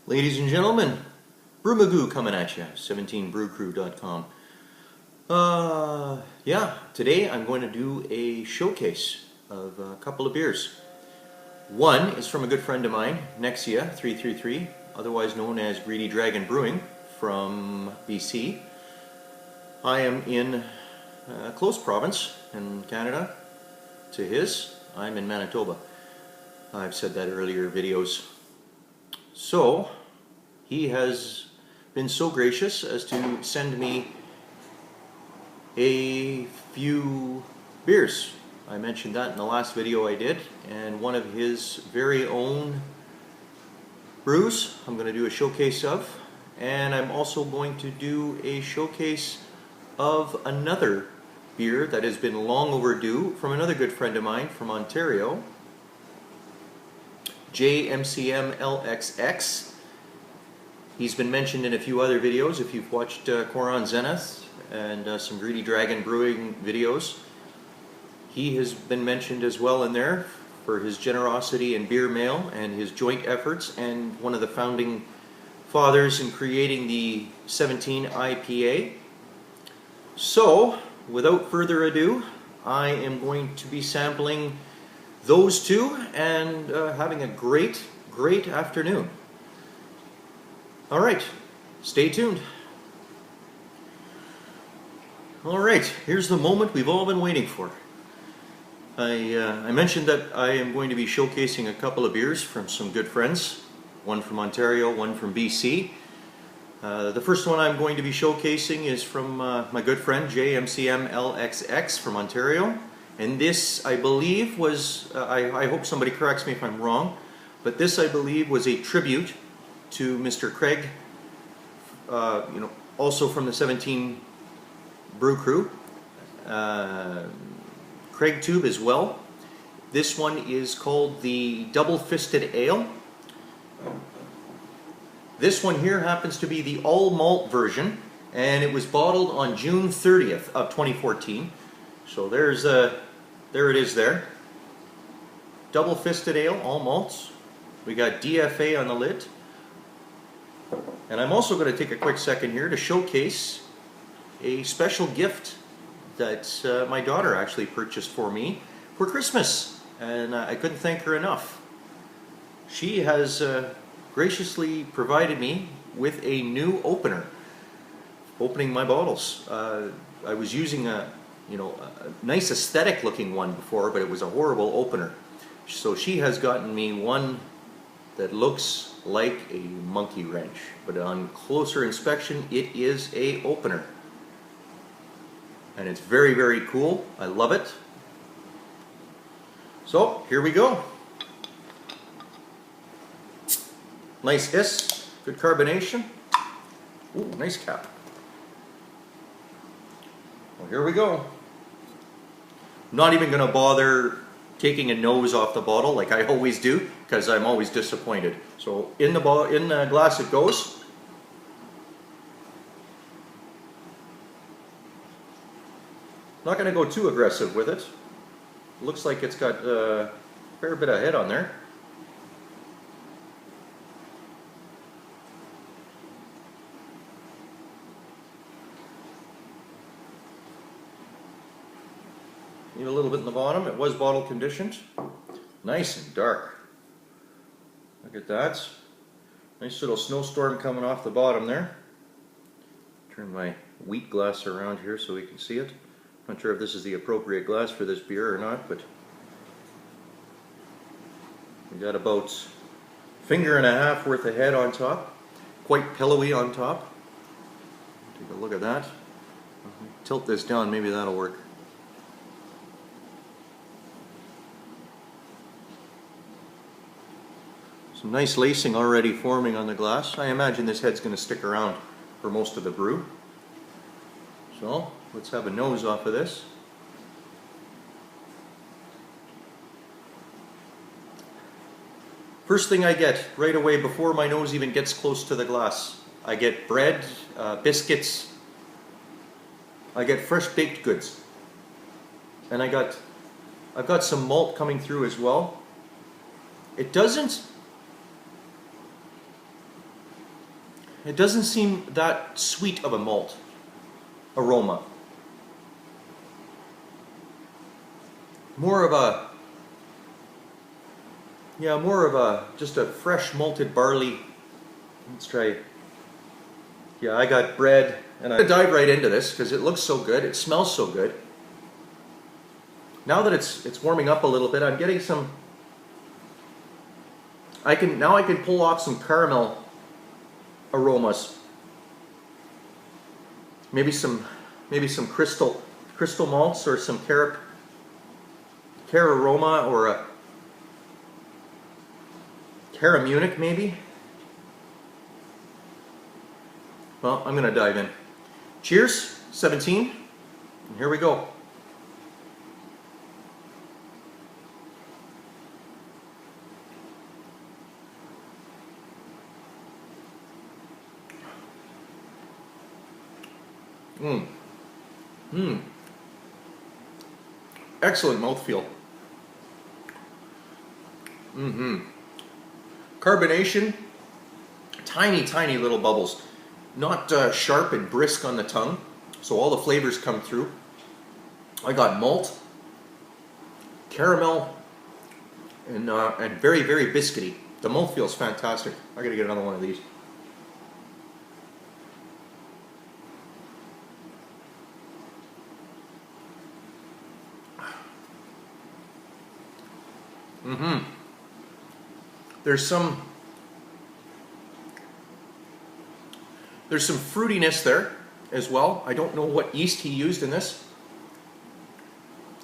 Ladies and gentlemen, Brewmagoo coming at you, 17brewcrew.com. Today I'm going to do a showcase of a couple of beers. One is from a good friend of mine, Nexia 333, otherwise known as Greedy Dragon Brewing from BC. I am in a close province in Canada to his. I'm in Manitoba. I've said that earlier videos. So, he has been so gracious as to send me a few beers. I mentioned that in the last video I did, and one of his very own brews I'm going to do a showcase of, and I'm also going to do a showcase of another beer that has been long overdue from another good friend of mine from Ontario, JMCM LXX. He's been mentioned in a few other videos. If you've watched Coron Zenith and some Greedy Dragon Brewing videos, he has been mentioned as well in there for his generosity in Beermail and his joint efforts, and one of the founding fathers in creating the 17 IPA. So, without further ado, I am going to be sampling those two and having a great afternoon. Alright, stay tuned. Alright, here's the moment we've all been waiting for. I mentioned that I am going to be showcasing a couple of beers from some good friends. One from Ontario, one from BC. The first one I'm going to be showcasing is from my good friend JMCM LXX from Ontario. And this, I believe, was, I hope somebody corrects me if I'm wrong, but this, I believe, was a tribute to Mr. Craig, also from the 17 Brew Crew. Craig Tube as well. This one is called the Double Fisted Ale. This one here happens to be the all malt version, and it was bottled on June 30th of 2014. So there it is there. Double Fisted Ale, all malts. We got DFA on the lid. And I'm also going to take a quick second here to showcase a special gift that my daughter actually purchased for me for Christmas. And I couldn't thank her enough. She has graciously provided me with a new opener, opening my bottles. I was using a nice aesthetic looking one before, but it was a horrible opener. So she has gotten me one that looks like a monkey wrench, but on closer inspection it is a opener. And it's very cool. I love it. So here we go. Nice hiss, good carbonation. Ooh, nice cap. Well, here we go. Not even going to bother taking a nose off the bottle like I always do, because I'm always disappointed. So in the glass it goes. Not going to go too aggressive with it. Looks like it's got a fair bit of head on there. Need a little bit in the bottom. It was bottle conditioned. Nice and dark. Look at that. Nice little snowstorm coming off the bottom there. Turn my wheat glass around here so we can see it. Not sure if this is the appropriate glass for this beer or not, but we got about a finger and a half worth of head on top. Quite pillowy on top. Take a look at that. Tilt this down, maybe that'll work. Some nice lacing already forming on the glass. I imagine this head's going to stick around for most of the brew. So, let's have a nose off of this. First thing I get right away before my nose even gets close to the glass, I get bread, biscuits, I get fresh baked goods. And I've got some malt coming through as well. It doesn't it doesn't seem that sweet of a malt aroma. More of a, yeah, more of a, just a fresh malted barley. Let's try, yeah, I got bread, and I'm gonna dive right into this because it looks so good, it smells so good. Now that it's warming up a little bit, I'm getting some, I can pull off some caramel aromas. Maybe some crystal malts or some care aroma or a Cara Munich maybe. Well, I'm gonna dive in. Cheers, 17. And here we go. Excellent mouthfeel. Carbonation, tiny little bubbles. Not sharp and brisk on the tongue, so all the flavors come through. I got malt, caramel, and very biscuity. The mouthfeel is fantastic. I gotta get another one of these. There's some fruitiness there as well. I don't know what yeast he used in this.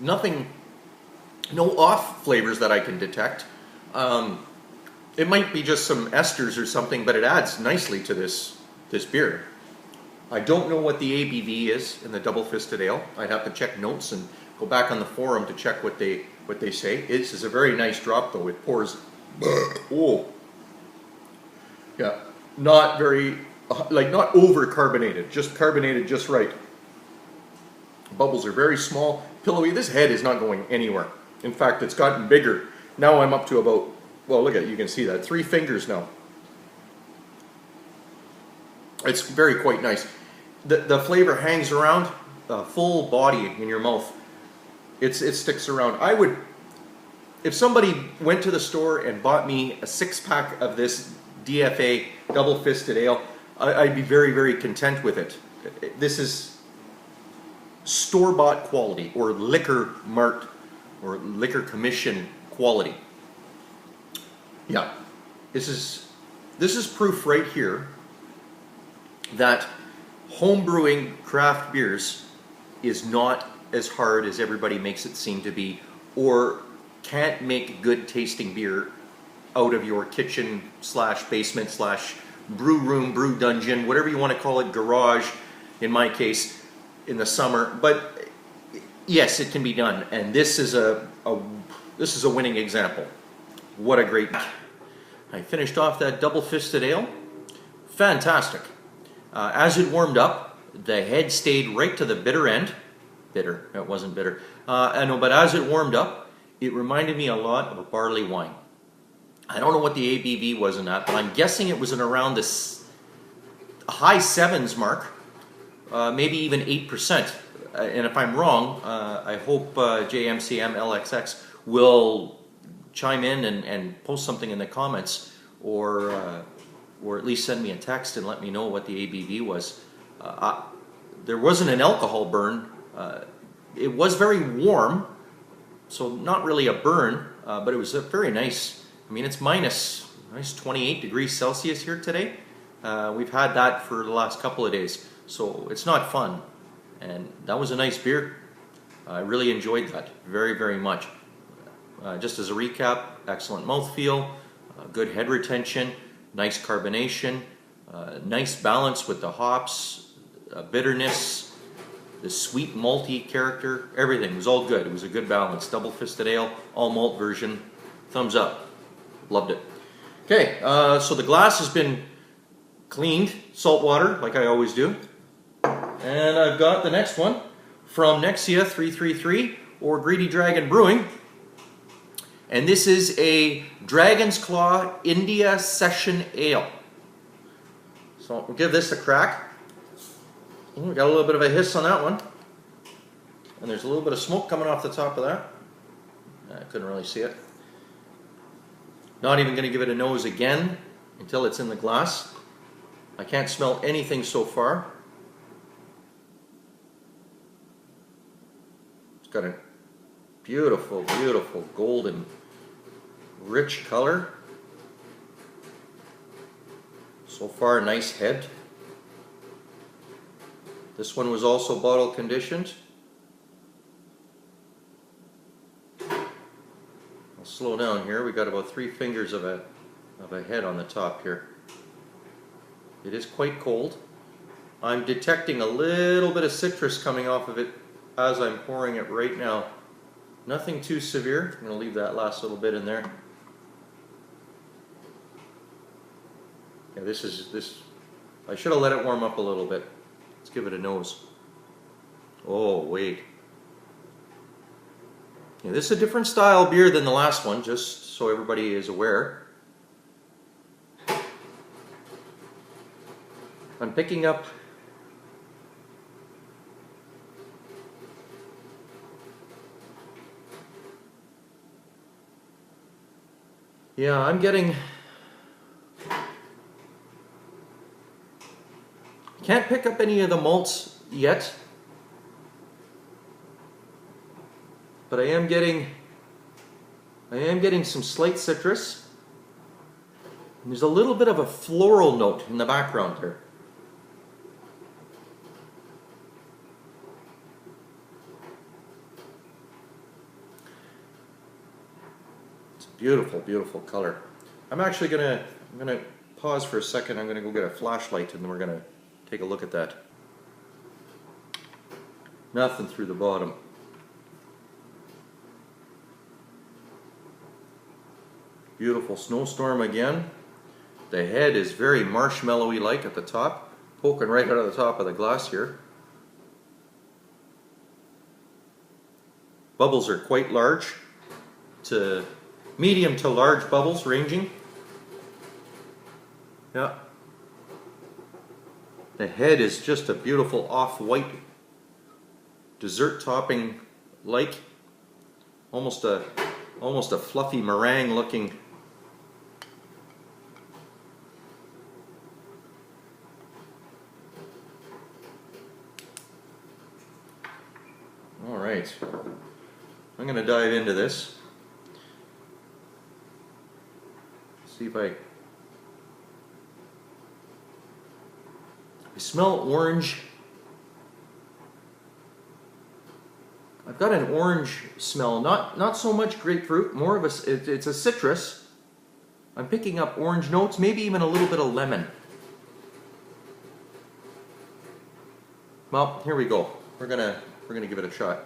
Nothing, no off flavors that I can detect. It might be just some esters or something, but it adds nicely to this beer. I don't know what the ABV is in the Double Fisted Ale. I'd have to check notes and go back on the forum to check what they say. This is a very nice drop though. It pours. Oh, yeah, not very, like not over carbonated, just carbonated just right. Bubbles are very small, pillowy. This head is not going anywhere. In fact, it's gotten bigger. Now I'm up to about, well, look at it, you can see that, 3 fingers now. It's quite nice. The flavor hangs around, full body in your mouth. It sticks around. I would, if somebody went to the store and bought me a 6-pack of this DFA Double Fisted Ale, I'd be very content with it. This is store-bought quality, or liquor mart, or liquor commission quality. Yeah, this is proof right here that home brewing craft beers is not as hard as everybody makes it seem to be, or can't make good tasting beer out of your kitchen / basement / brew room, brew dungeon, whatever you want to call it, garage in my case, in the summer. But yes, it can be done, and this is a winning example. What a great. I finished off that Double Fisted Ale. Fantastic. As it warmed up, the head stayed right to the bitter end. Bitter, it wasn't bitter. I know, but as it warmed up, it reminded me a lot of a barley wine. I don't know what the ABV was in that, but I'm guessing it was in around this high 7s mark, maybe even 8%. And if I'm wrong, I hope JMCM LXX will chime in and post something in the comments, or at least send me a text and let me know what the ABV was. There wasn't an alcohol burn. It was very warm, so not really a burn, but it was a very nice. I mean, it's minus 28 degrees Celsius here today. We've had that for the last couple of days, so it's not fun. And that was a nice beer. I really enjoyed that very much. Just as a recap, excellent mouthfeel, good head retention, nice carbonation, nice balance with the hops, bitterness, the sweet malty character, everything was all good. It was a good balance. Double Fisted Ale, all malt version, thumbs up. Loved it. Okay, so the glass has been cleaned, salt water, like I always do. And I've got the next one from Nexia 333, or Greedy Dragon Brewing. And this is a Dragon's Claw India Session Ale. So we'll give this a crack. Ooh, we got a little bit of a hiss on that one. And there's a little bit of smoke coming off the top of that. I couldn't really see it. Not even going to give it a nose again until it's in the glass. I can't smell anything so far. It's got a beautiful, beautiful golden, rich color. So far, nice head. This one was also bottle conditioned. I'll slow down here. We got about 3 fingers of a head on the top here. It is quite cold. I'm detecting a little bit of citrus coming off of it as I'm pouring it right now. Nothing too severe. I'm going to leave that last little bit in there. Yeah, this. I should have let it warm up a little bit. Let's give it a nose. Oh, wait. Yeah, this is a different style beer than the last one, just so everybody is aware. I'm picking up I'm getting, can't pick up any of the malts yet, but I am getting some slight citrus. And there's a little bit of a floral note in the background here. Beautiful, beautiful color. I'm actually gonna pause for a second. I'm gonna go get a flashlight and then we're gonna take a look at that. Nothing through the bottom. Beautiful snowstorm again. The head is very marshmallowy like at the top, poking right out of the top of the glass here. Bubbles are quite large, to medium to large bubbles ranging. Yeah. The head is just a beautiful off-white dessert topping like almost a fluffy meringue looking. All right. I'm going to dive into this. See if I smell orange. I've got an orange smell, not so much grapefruit, more of it's a citrus. I'm picking up orange notes, maybe even a little bit of lemon. Well, here we go. We're gonna give it a shot.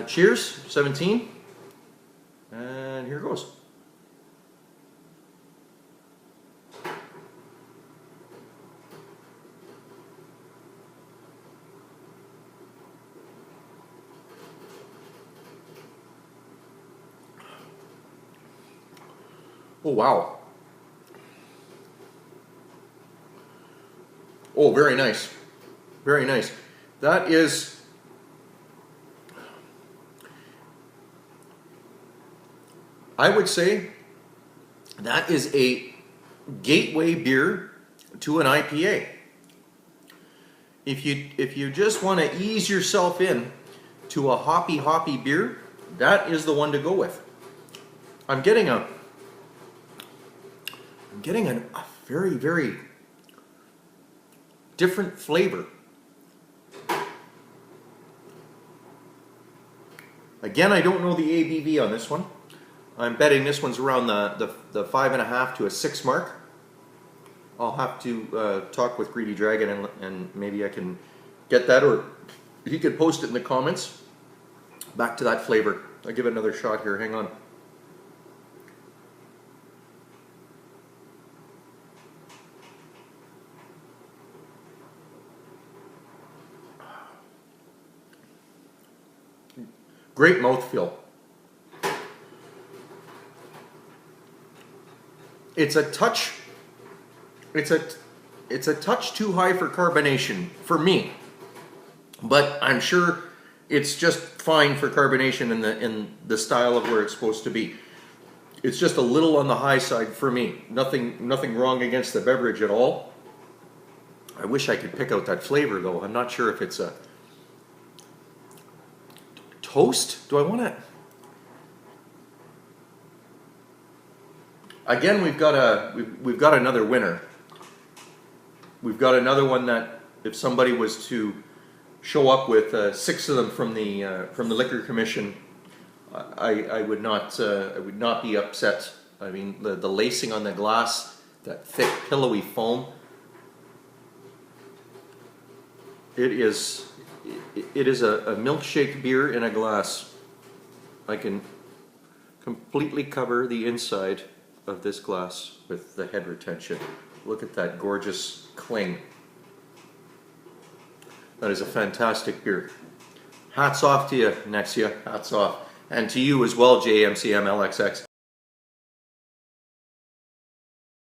Cheers, 17, and here goes. Oh, wow. Oh, very nice. Very nice. That is, I would say, that is a gateway beer to an IPA. If you just want to ease yourself in to a hoppy beer, that is the one to go with. I'm getting a very, very different flavor. Again, I don't know the ABV on this one. I'm betting this one's around the 5.5 to a 6 mark. I'll have to talk with Greedy Dragon and maybe I can get that, or he could post it in the comments. Back to that flavor. I'll give it another shot here. Hang on. Great mouthfeel. It's a it's a touch too high for carbonation for me, but I'm sure it's just fine for carbonation in the style of where it's supposed to be. It's just a little on the high side for me. Nothing wrong against the beverage at all. I wish I could pick out that flavor though. I'm not sure if it's a toast. Do I want to? Again, we've got another winner. We've got another one that if somebody was to show up with 6 of them from the Liquor Commission, I would not be upset. I mean, the lacing on the glass, that thick pillowy foam. It is a milkshake beer in a glass. I can completely cover the inside of this glass with the head retention. Look at that gorgeous cling. That is a fantastic beer. Hats off to you, Nexia. Hats off. And to you as well, JMCM LXX.